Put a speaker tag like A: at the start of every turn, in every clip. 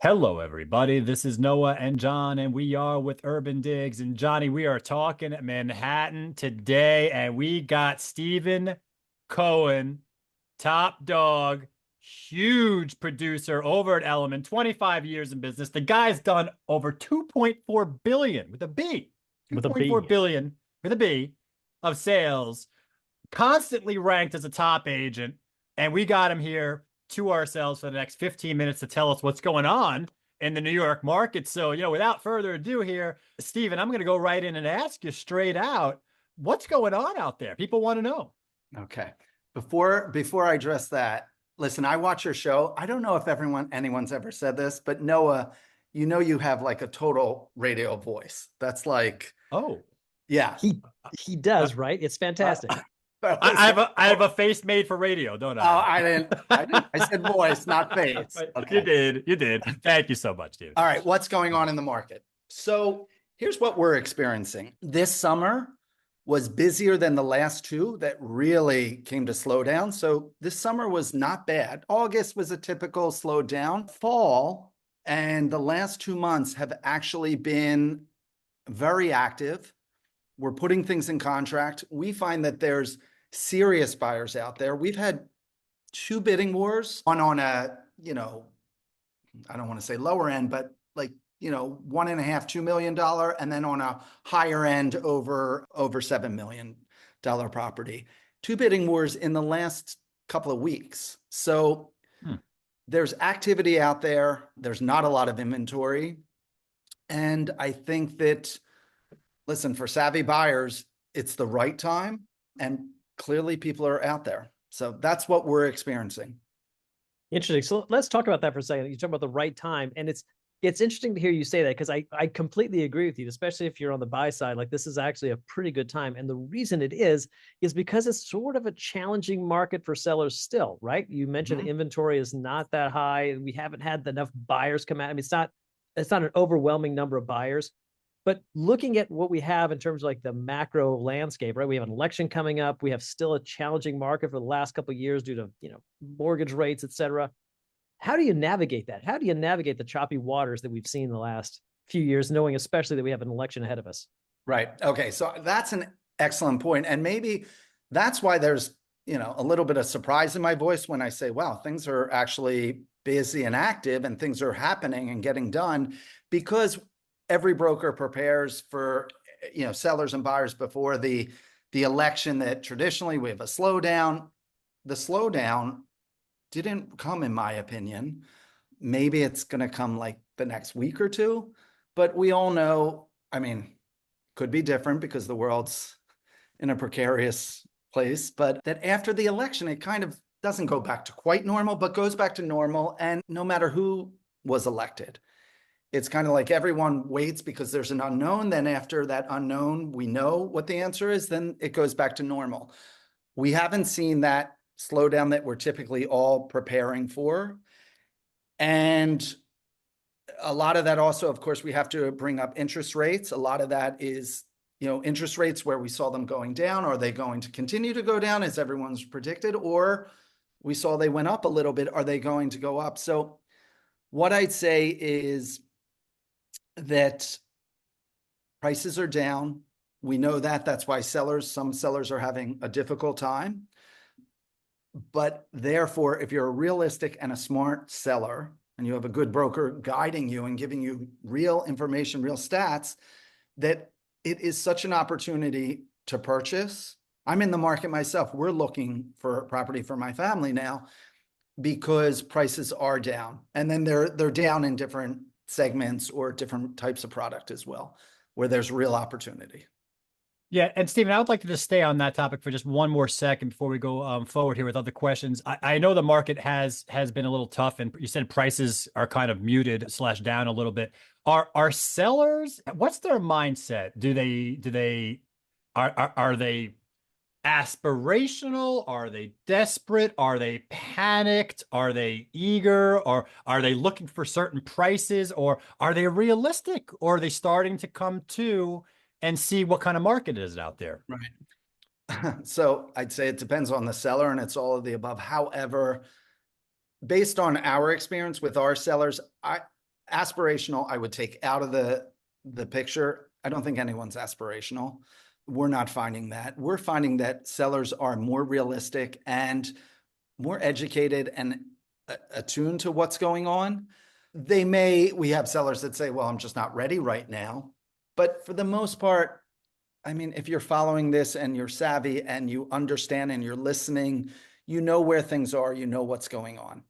A: Hello, everybody. This is Noah and John, and we are with Urban Digs. And Johnny, we are talking Manhattan today, and we got Stephen Cohen, top dog, huge producer over at Elliman, 25 years in business. The guy's done over 2.4 billion with a B,
B: With a
A: 2.4
B: B.
A: billion with a B of sales, constantly ranked as a top agent. And we got him here to ourselves for the next 15 minutes to tell us what's going on in the New York market. So, without further ado here, Stephen, I'm going to go right in and ask you straight out, what's going on out there? People want to know.
C: Okay. Before I address that, listen, I watch your show. I don't know if anyone's ever said this, but Noah, you have like a total radio voice. That's like,
A: Oh,
C: yeah.
B: He does, right? It's fantastic.
A: I have a face made for radio, don't
C: Oh,
A: I?
C: I didn't. I said voice, not face. Okay.
A: You did. Thank you so much, dude.
C: All right. What's going on in the market? So here's what we're experiencing. This summer was busier than the last two that really came to slow down. So this summer was not bad. August was a typical slowdown. Fall and the last 2 months have actually been very active. We're putting things in contract. We find that there's serious buyers out there. We've had two bidding wars, one on a, I don't want to say lower end, but like, $1.5, $2 million, and then on a higher end over $7 million property. Two bidding wars in the last couple of weeks. So there's activity out there. There's not a lot of inventory. And I think that, listen, for savvy buyers, it's the right time. And clearly people are out there. So that's what we're experiencing.
B: Interesting. So let's talk about that for a second. You talk about the right time. And it's interesting to hear you say that because I completely agree with you, especially if you're on the buy side. Like, this is actually a pretty good time. And the reason it is because it's sort of a challenging market for sellers still, right? You mentioned inventory is not that high. We haven't had enough buyers come out. I mean, it's not an overwhelming number of buyers. But looking at what we have in terms of like the macro landscape, right? We have an election coming up. We have still a challenging market for the last couple of years due to, mortgage rates, et cetera. How do you navigate that? How do you navigate the choppy waters that we've seen the last few years, knowing especially that we have an election ahead of us?
C: Right. Okay. So that's an excellent point. And maybe that's why there's, a little bit of surprise in my voice when I say, wow, things are actually busy and active and things are happening and getting done, because every broker prepares for, sellers and buyers before the election, that traditionally we have a slowdown. The slowdown didn't come, in my opinion. Maybe it's going to come like the next week or two, but we all know, could be different because the world's in a precarious place, but that after the election, it kind of doesn't go back to quite normal, but goes back to normal. And no matter who was elected, it's kind of like everyone waits because there's an unknown. Then after that unknown, we know what the answer is, then it goes back to normal. We haven't seen that slowdown that we're typically all preparing for. And a lot of that also, of course, we have to bring up interest rates. A lot of that is, interest rates where we saw them going down. Are they going to continue to go down as everyone's predicted? Or we saw they went up a little bit. Are they going to go up? So what I'd say is that prices are down. We know that. That's why some sellers are having a difficult time. But therefore, if you're a realistic and a smart seller, and you have a good broker guiding you and giving you real information, real stats, that it is such an opportunity to purchase. I'm in the market myself. We're looking for property for my family now because prices are down. And then they're down in different segments or different types of product as well, where there's real opportunity.
A: Yeah, and Stephen, I would like to just stay on that topic for just one more second before we go forward here with other questions. I know the market has been a little tough, and you said prices are kind of muted / down a little bit. Are sellers? What's their mindset? Are they aspirational? Are they desperate? Are they panicked? Are they eager? Or are they looking for certain prices? Or are they realistic? Or are they starting to come to and see what kind of market is out there?
C: Right. So I'd say it depends on the seller, and it's all of the above. However, based on our experience with our sellers, aspirational, I would take out of the picture. I don't think anyone's aspirational. We're not finding that. We're finding that sellers are more realistic and more educated and attuned to what's going on. We have sellers that say, well, I'm just not ready right now. But for the most part, I mean, if you're following this and you're savvy and you understand and you're listening, you know where things are, you know what's going on.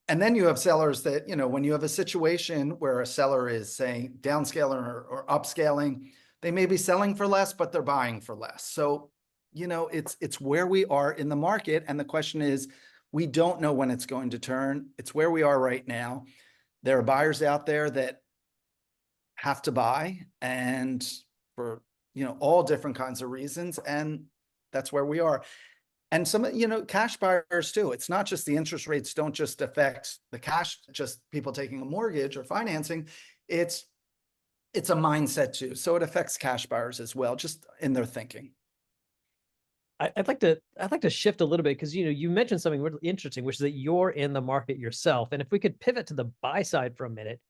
C: And then you have sellers that, when you have a situation where a seller is saying downscaling or upscaling, they may be selling for less, but they're buying for less. So, it's where we are in the market. And the question is, we don't know when it's going to turn. It's where we are right now. There are buyers out there that have to buy, and for, all different kinds of reasons. And that's where we are. And some, cash buyers too. It's not just the interest rates don't just affect the cash, just people taking a mortgage or financing. It's a mindset too. So it affects cash buyers as well, just in their thinking.
B: I'd like to shift a little bit because you mentioned something really interesting, which is that you're in the market yourself. And if we could pivot to the buy side for a minute,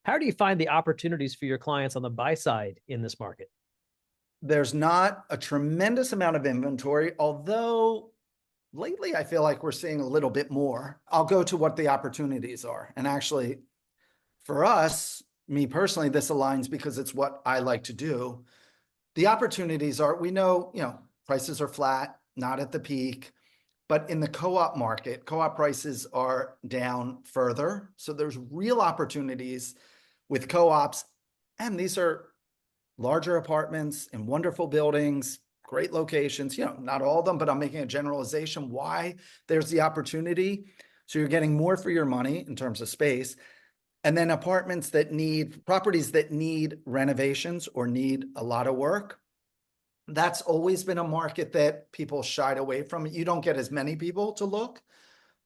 B: how do you find the opportunities for your clients on the buy side in this market?
C: There's not a tremendous amount of inventory, although lately I feel like we're seeing a little bit more. I'll go to what the opportunities are. And actually, for us, me personally, this aligns because it's what I like to do. The opportunities are, we know, prices are flat, not at the peak, but in the co-op market, co-op prices are down further. So there's real opportunities with co-ops, and these are larger apartments in wonderful buildings, great locations, not all of them, but I'm making a generalization why there's the opportunity. So you're getting more for your money in terms of space. And then properties that need renovations or need a lot of work. That's always been a market that people shied away from. You don't get as many people to look,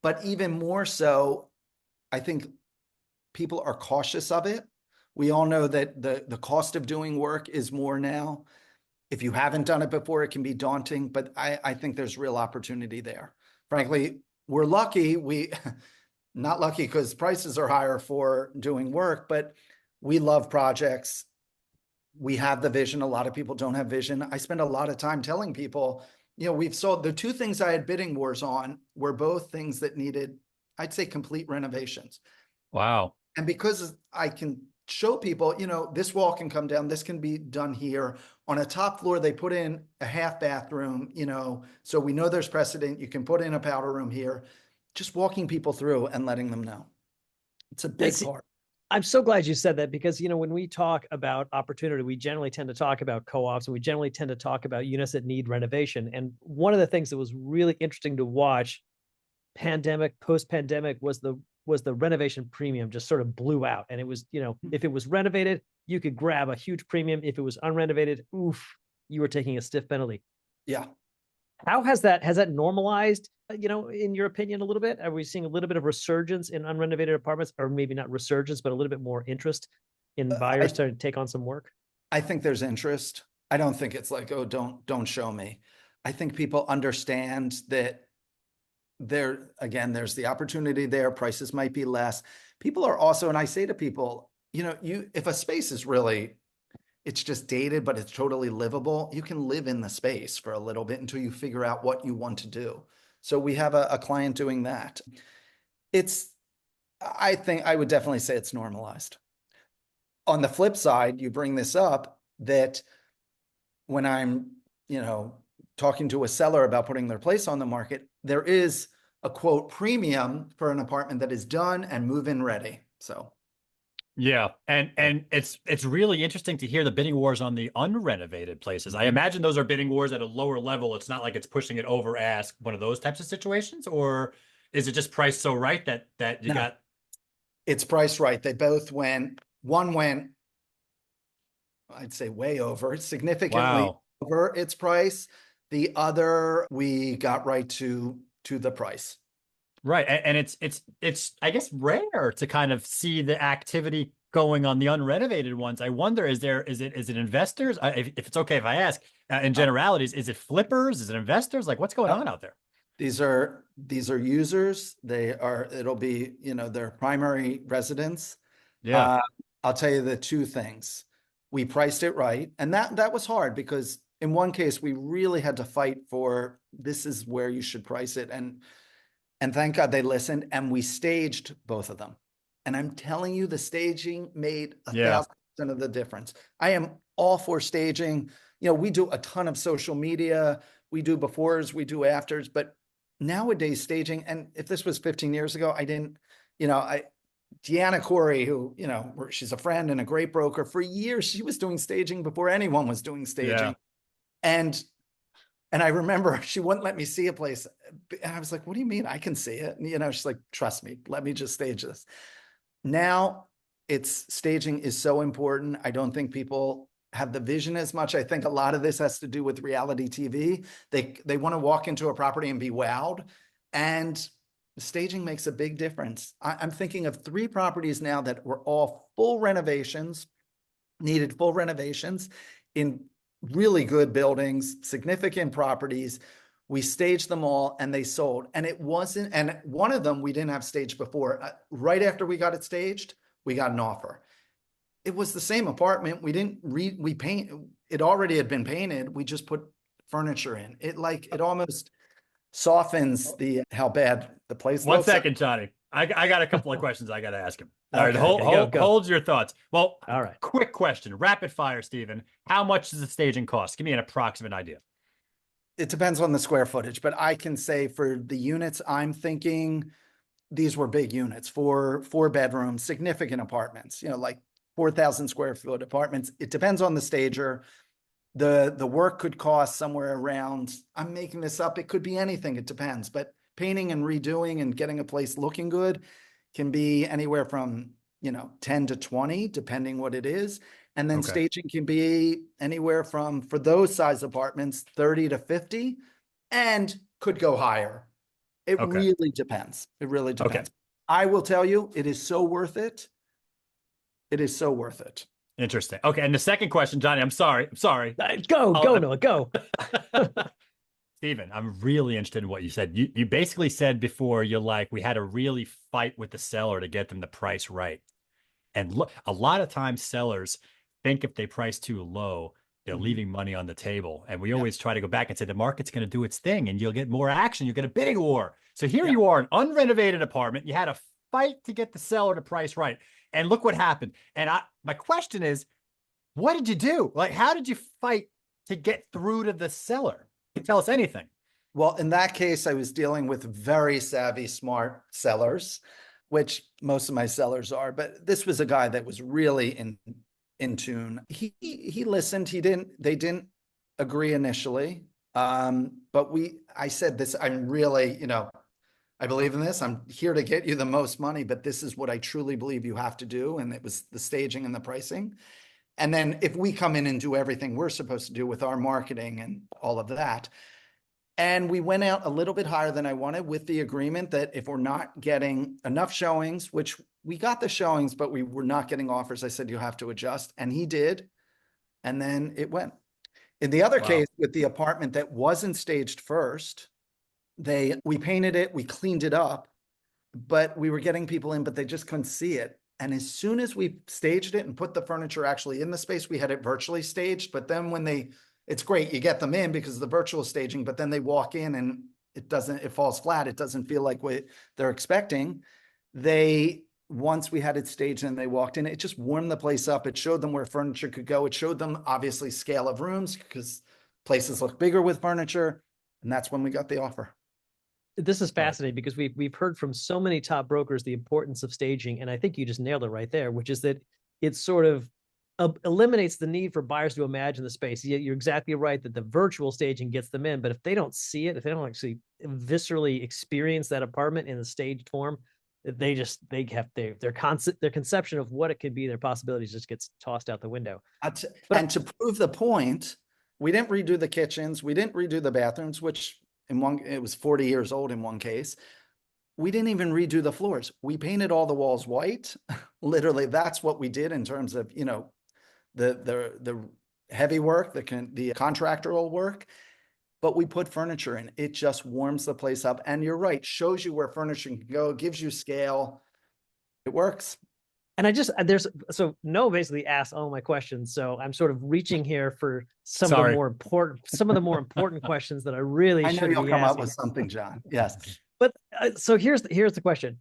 C: but even more so, I think people are cautious of it. We all know that the cost of doing work is more now. If you haven't done it before, it can be daunting, but I think there's real opportunity there. Frankly, we're lucky. Not lucky because prices are higher for doing work, but we love projects. We have the vision. A lot of people don't have vision. I spend a lot of time telling people, we've sold the two things I had bidding wars on were both things that needed, I'd say, complete renovations.
A: Wow.
C: And because I can show people, this wall can come down, this can be done here. On a top floor, they put in a half bathroom, so we know there's precedent. You can put in a powder room here. Just walking people through and letting them know. It's a big part.
B: I'm so glad you said that because, when we talk about opportunity, we generally tend to talk about co-ops and we generally tend to talk about units that need renovation. And one of the things that was really interesting to watch pandemic, post-pandemic was the renovation premium just sort of blew out. And it was, if it was renovated, you could grab a huge premium. If it was unrenovated, oof, you were taking a stiff penalty.
C: Yeah.
B: How has that normalized, in your opinion, a little bit? Are we seeing a little bit of resurgence in unrenovated apartments, or maybe not resurgence, but a little bit more interest in buyers to take on some work?
C: I think there's interest. I don't think it's like, oh, don't show me. I think people understand that there's the opportunity there. Prices might be less. People are also, and I say to people, if a space is really, it's just dated, but it's totally livable, you can live in the space for a little bit until you figure out what you want to do. So we have a client doing that. I think I would definitely say it's normalized. On the flip side, you bring this up that when I'm, talking to a seller about putting their place on the market, there is a quote premium for an apartment that is done and move-in ready. So
A: yeah, and it's really interesting to hear the bidding wars on the unrenovated places. I imagine those are bidding wars at a lower level. It's not like it's pushing it over ask, one of those types of situations, or is it just priced so right that you got?
C: It's priced right. They both went. One went, I'd say, way over, significantly over its price. The other, we got right to the price.
A: Right. And it's, I guess, rare to kind of see the activity going on the unrenovated ones. I wonder, is it investors? If it's okay if I ask, in generalities, is it flippers? Is it investors? Like, what's going on out there?
C: These are users. It'll be, their primary residence.
A: Yeah.
C: I'll tell you the two things. We priced it right, and that was hard because in one case we really had to fight for this is where you should price it, and thank God they listened, and we staged both of them. And I'm telling you, the staging made a
A: Yeah.
C: 1,000% of the difference. I am all for staging. You know, we do a ton of social media, we do befores, we do afters, but nowadays staging, and if this was 15 years ago, I didn't, you know, Deanna Corey, who, you know, she's a friend and a great broker for years, she was doing staging before anyone was doing
A: Yeah.
C: staging. And I remember she wouldn't let me see a place. And I was like, what do you mean? I can see it. And, you know, she's like, trust me, let me just stage this. Now staging is so important. I don't think people have the vision as much. I think a lot of this has to do with reality TV. They want to walk into a property and be wowed. And staging makes a big difference. I'm thinking of 3 properties now that were all full renovations, needed full renovations in really good buildings, significant properties. We staged them all and they sold. And it wasn't, and one of them we didn't have staged before. Right after we got it staged, we got an offer. It was the same apartment. We paint, it already had been painted. We just put furniture in. It almost softens how bad the place
A: One
C: looks.
A: second, Johnny. I got a couple of questions I got to ask him. All right,
B: Okay, go.
A: hold your thoughts. Well,
B: All right.
A: quick question, rapid fire, Stephen. How much does the staging cost? Give me an approximate idea.
C: It depends on the square footage, but I can say for the units I'm thinking, these were big units, four bedrooms, significant apartments, you know, like 4,000 square foot apartments. It depends on the stager. The work could cost somewhere around, I'm making this up, it could be anything, it depends, but painting and redoing and getting a place looking good can be anywhere from, you know, 10 to 20, depending what it is. And then
A: Okay.
C: staging can be anywhere from, for those size apartments, 30 to 50, and could go higher. It
A: Okay.
C: really depends. It really depends.
A: Okay.
C: I will tell you, it is so worth it. It is so worth it.
A: Interesting. Okay. And the second question, Johnny, I'm sorry.
B: Go, Noah, go.
A: Stephen, I'm really interested in what you said. You basically said before, you're like, we had to really fight with the seller to get them the price right. And look, a lot of times sellers think if they price too low, they're leaving money on the table. And we always try to go back and say the market's going to do its thing and you'll get more action. You'll get a bidding war. So here you are, an unrenovated apartment. You had to fight to get the seller to price right. And look what happened. And my question is, what did you do? Like, how did you fight to get through to the seller? Can you tell us anything?
C: Well, in that case, I was dealing with very savvy, smart sellers, which most of my sellers are, but this was a guy that was really in tune. He listened. They didn't agree initially. But I said this, I'm really, you know, I believe in this. I'm here to get you the most money, but this is what I truly believe you have to do. And it was the staging and the pricing. And then if we come in and do everything we're supposed to do with our marketing and all of that, and we went out a little bit higher than I wanted with the agreement that if we're not getting enough showings, which we got the showings, but we were not getting offers, I said, you have to adjust. And he did. And then it went. In the other case with the apartment that wasn't staged first, we painted it, we cleaned it up, but we were getting people in, but they just couldn't see it. And as soon as we staged it and put the furniture actually in the space, we had it virtually staged. But then it's great, you get them in because of the virtual staging, but then they walk in and it falls flat. It doesn't feel like what they're expecting. Once we had it staged and they walked in, it just warmed the place up. It showed them where furniture could go. It showed them obviously scale of rooms because places look bigger with furniture. And that's when we got the offer.
B: This is fascinating because we've heard from so many top brokers the importance of staging, and I think you just nailed it right there, which is that it sort of eliminates the need for buyers to imagine the space. You're exactly right that the virtual staging gets them in, but if they don't see it, if they don't actually viscerally experience that apartment in the staged form, their conception of what it could be, their possibilities just gets tossed out the window.
C: And to prove the point, we didn't redo the kitchens, we didn't redo the bathrooms, which it was 40 years old in one case. We didn't even redo the floors. We painted all the walls white. Literally, that's what we did in terms of, you know, the heavy work, the contractual work, but we put furniture in. It just warms the place up. And you're right, shows you where furniture can go, gives you scale. It works.
B: And so Noah basically asked all my questions. So I'm sort of reaching here for some of the more important questions that I really
C: I know
B: should
C: you'll
B: be
C: come up
B: asking.
C: with something, John. Yes.
B: But so here's the question.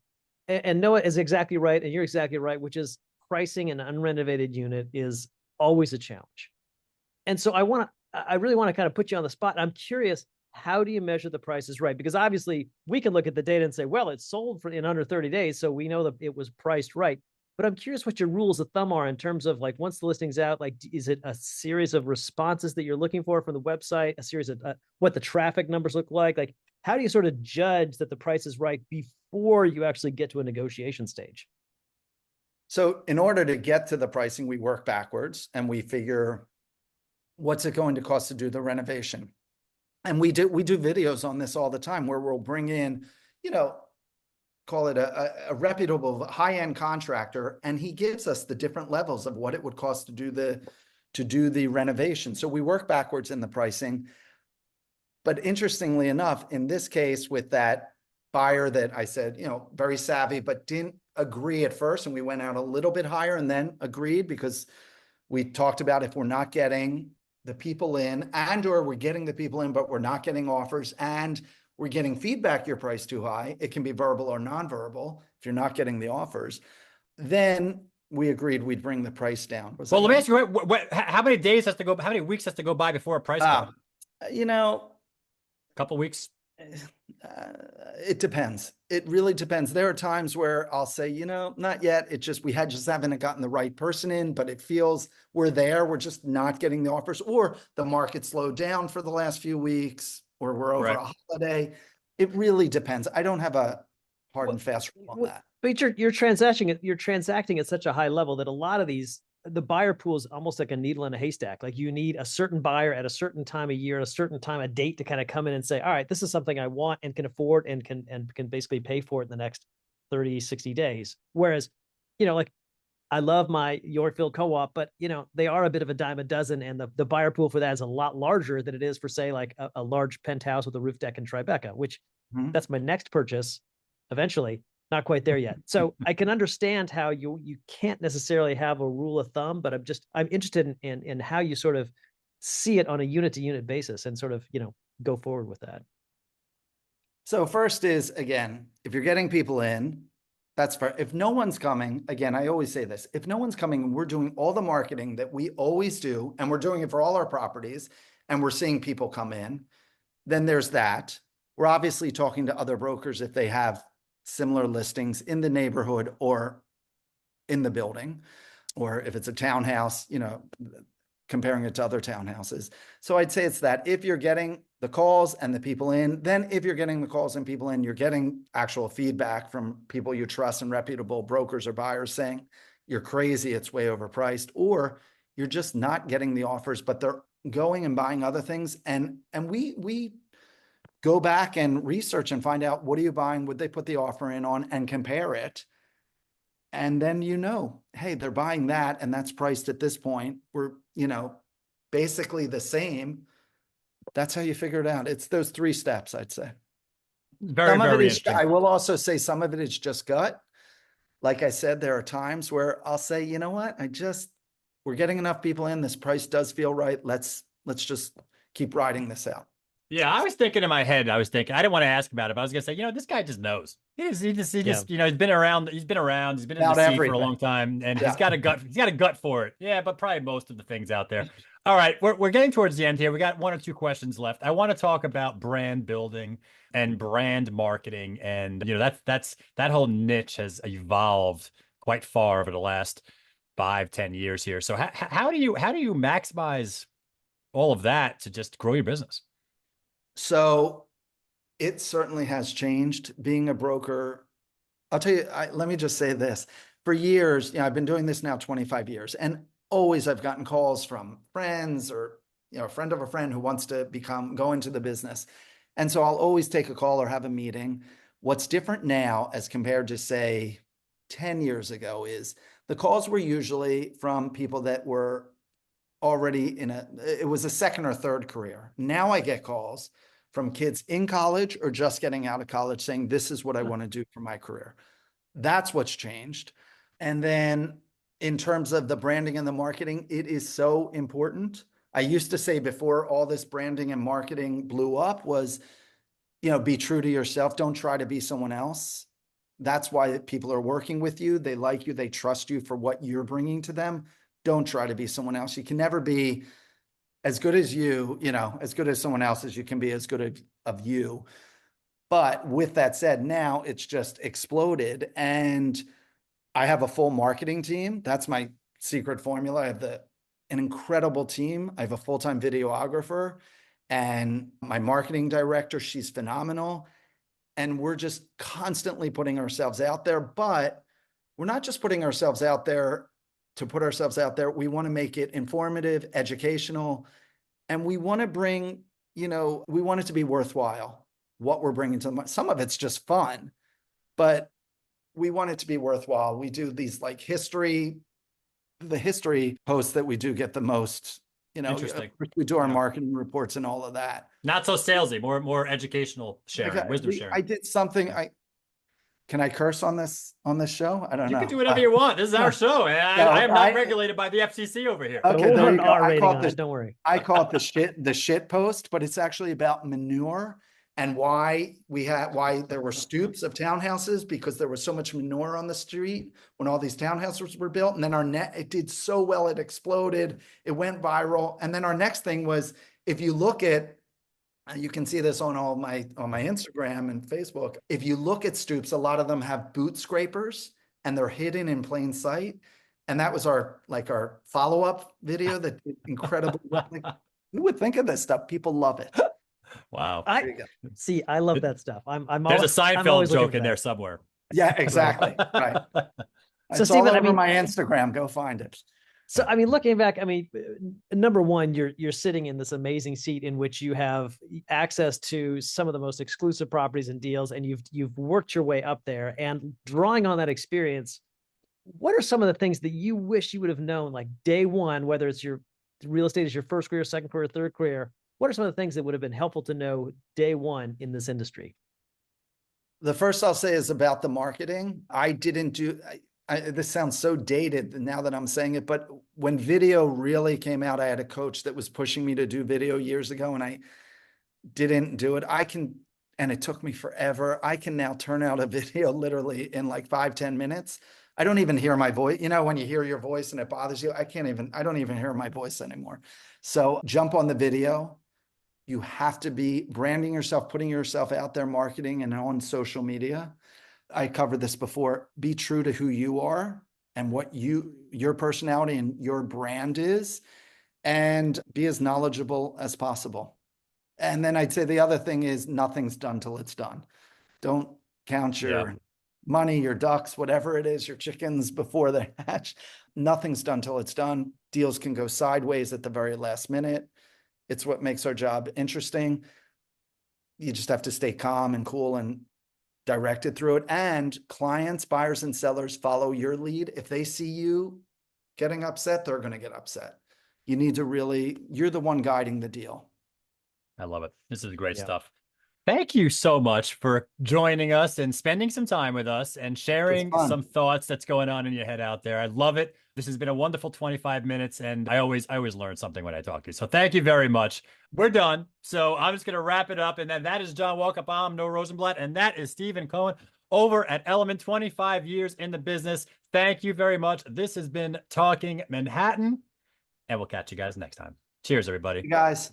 B: And Noah is exactly right. And you're exactly right, which is pricing an unrenovated unit is always a challenge. And so I really want to kind of put you on the spot. I'm curious, how do you measure the prices right? Because obviously we can look at the data and say, well, it's sold in under 30 days. So we know that it was priced right. But I'm curious what your rules of thumb are in terms of like, once the listing's out, like, is it a series of responses that you're looking for from the website, a series of what the traffic numbers look like? Like, how do you sort of judge that the price is right before you actually get to a negotiation stage?
C: So in order to get to the pricing, we work backwards and we figure what's it going to cost to do the renovation. And we do videos on this all the time where we'll bring in, call it a reputable high-end contractor, and he gives us the different levels of what it would cost to do the renovation. So we work backwards in the pricing. But interestingly enough, in this case with that buyer that I said, very savvy, but didn't agree at first, and we went out a little bit higher and then agreed because we talked about if we're not getting the people in or we're getting the people in, but we're not getting offers and we're getting feedback, your price too high. It can be verbal or nonverbal if you're not getting the offers. Then we agreed we'd bring the price down.
A: Well, let me ask you, how many days has to go, how many weeks has to go by before a price comes?
C: A
A: couple weeks.
C: It depends. It really depends. There are times where I'll say, not yet. It just, we just haven't gotten the right person in, but it feels we're there. We're just not getting the offers, or the market slowed down for the last few weeks, or we're over a holiday. It really depends. I don't have a hard and fast rule on that.
B: But you're transacting at such a high level that a lot of these, the buyer pool is almost like a needle in a haystack. Like you need a certain buyer at a certain time of year, at a certain time of date to kind of come in and say, all right, this is something I want and can afford and can basically pay for it in the next 30, 60 days. Whereas, like I love my Yorkville co-op, but they are a bit of a dime a dozen. And the buyer pool for that is a lot larger than it is for say like a large penthouse with a roof deck in Tribeca, which that's my next purchase eventually. Not quite there yet. So I can understand how you can't necessarily have a rule of thumb, but I'm interested in how you sort of see it on a unit to unit basis and sort of, go forward with that.
C: So first is, again, if you're getting people in, that's fair. If no one's coming, again, I always say this, if no one's coming and we're doing all the marketing that we always do, and we're doing it for all our properties, and we're seeing people come in, then there's that. We're obviously talking to other brokers if they have similar listings in the neighborhood or in the building, or if it's a townhouse, comparing it to other townhouses. So I'd say it's that if you're getting the calls and the people in, then if you're getting the calls and people in, you're getting actual feedback from people you trust and reputable brokers or buyers saying, you're crazy, it's way overpriced, or you're just not getting the offers, but they're going and buying other things. And we go back and research and find out, what are you buying? Would they put the offer in on, and compare it? And then, hey, they're buying that and that's priced at this point. We're, basically the same. That's how you figure it out. It's those 3 steps, I'd say.
A: Very interesting.
C: I will also say some of it is just gut. Like I said, there are times where I'll say, you know what? We're getting enough people in. This price does feel right. Let's just keep riding this out.
A: Yeah, I was thinking in my head, I didn't want to ask about it, but I was gonna say, this guy just knows. He just, he's been around, he's been in the sea for a long time, and he's got a gut for it. Yeah, but probably most of the things out there. All right, we're getting towards the end here. We got 1 or 2 questions left. I want to talk about brand building and brand marketing, and that whole niche has evolved quite far over the last 5-10 years here. So how do you maximize all of that to just grow your business?
C: So it certainly has changed being a broker. I'll tell you, let me just say this. For years, I've been doing this now 25 years, and always I've gotten calls from friends or, a friend of a friend who wants to go into the business. And so I'll always take a call or have a meeting. What's different now as compared to say 10 years ago is the calls were usually from people that were already it was a second or third career. Now I get calls from kids in college or just getting out of college saying, this is what I want to do for my career. That's what's changed. And then in terms of the branding and the marketing, it is so important. I used to say before all this branding and marketing blew up was, be true to yourself. Don't try to be someone else. That's why people are working with you. They like you. They trust you for what you're bringing to them. Don't try to be someone else. You can never be as good as you, as good as someone else as you can be as good of you. But with that said, now it's just exploded. And I have a full marketing team. That's my secret formula. I have an incredible team. I have a full-time videographer and my marketing director. She's phenomenal. And we're just constantly putting ourselves out there, but we're not just putting ourselves out there to put ourselves out there. We want to make it informative, educational, and we want to bring, we want it to be worthwhile, what we're bringing to them. Some of it's just fun, but we want it to be worthwhile. We do these like the history posts that we do get the most,
A: Interesting.
C: We do our marketing reports and all of that.
A: Not so salesy, more educational sharing, wisdom sharing.
C: I did something. Can I curse on this show? I don't know.
A: You can do whatever you want. This is our show. I am not regulated by the FCC over here.
C: Okay, there you go.
B: R rating on it, don't worry.
C: I call it the shit post, but it's actually about manure and why there were stoops of townhouses, because there was so much manure on the street when all these townhouses were built. And then it did so well, it exploded, it went viral. And then our next thing was, if you look at, you can see this on my Instagram and Facebook. If you look at stoops, a lot of them have boot scrapers and they're hidden in plain sight. And that was our follow-up video that did incredibly well. Who would think of this stuff? People love it.
A: Wow.
B: I love that stuff.
A: There's a Seinfeld joke in there somewhere.
C: Yeah, exactly. Right.
B: So
C: it's all over my Instagram. Go find it.
B: So, looking back, number one, you're sitting in this amazing seat in which you have access to some of the most exclusive properties and deals, and you've worked your way up there. And drawing on that experience, what are some of the things that you wish you would have known, like day one, whether it's your real estate is your first career, second career, third career? What are some of the things that would have been helpful to know day one in this industry?
C: The first I'll say is about the marketing. I didn't do. This sounds so dated now that I'm saying it, but when video really came out, I had a coach that was pushing me to do video years ago, and I didn't do it. And it took me forever. I can now turn out a video literally in like 5-10 minutes. I don't even hear my voice. When you hear your voice and it bothers you, I don't even hear my voice anymore. So jump on the video. You have to be branding yourself, putting yourself out there, marketing and on social media. I covered this before. Be true to who you are and what your personality and your brand is, and be as knowledgeable as possible. And then I'd say the other thing is nothing's done till it's done. Don't count your money, your ducks, whatever it is, your chickens before they hatch. Nothing's done till it's done. Deals can go sideways at the very last minute. It's what makes our job interesting. You just have to stay calm and cool and directed through it. And clients, buyers, and sellers follow your lead. If they see you getting upset, they're going to get upset. You need to you're the one guiding the deal.
A: I love it. This is great stuff. Thank you so much for joining us and spending some time with us and sharing some thoughts that's going on in your head out there. I love it. This has been a wonderful 25 minutes, and I always learn something when I talk to you. So thank you very much. We're done. So I'm just going to wrap it up. And then that is John Walkup. I'm Noah Rosenblatt, and that is Stephen Cohen over at Elliman, 25 years in the business. Thank you very much. This has been Talking Manhattan, and we'll catch you guys next time. Cheers, everybody.
C: Hey guys.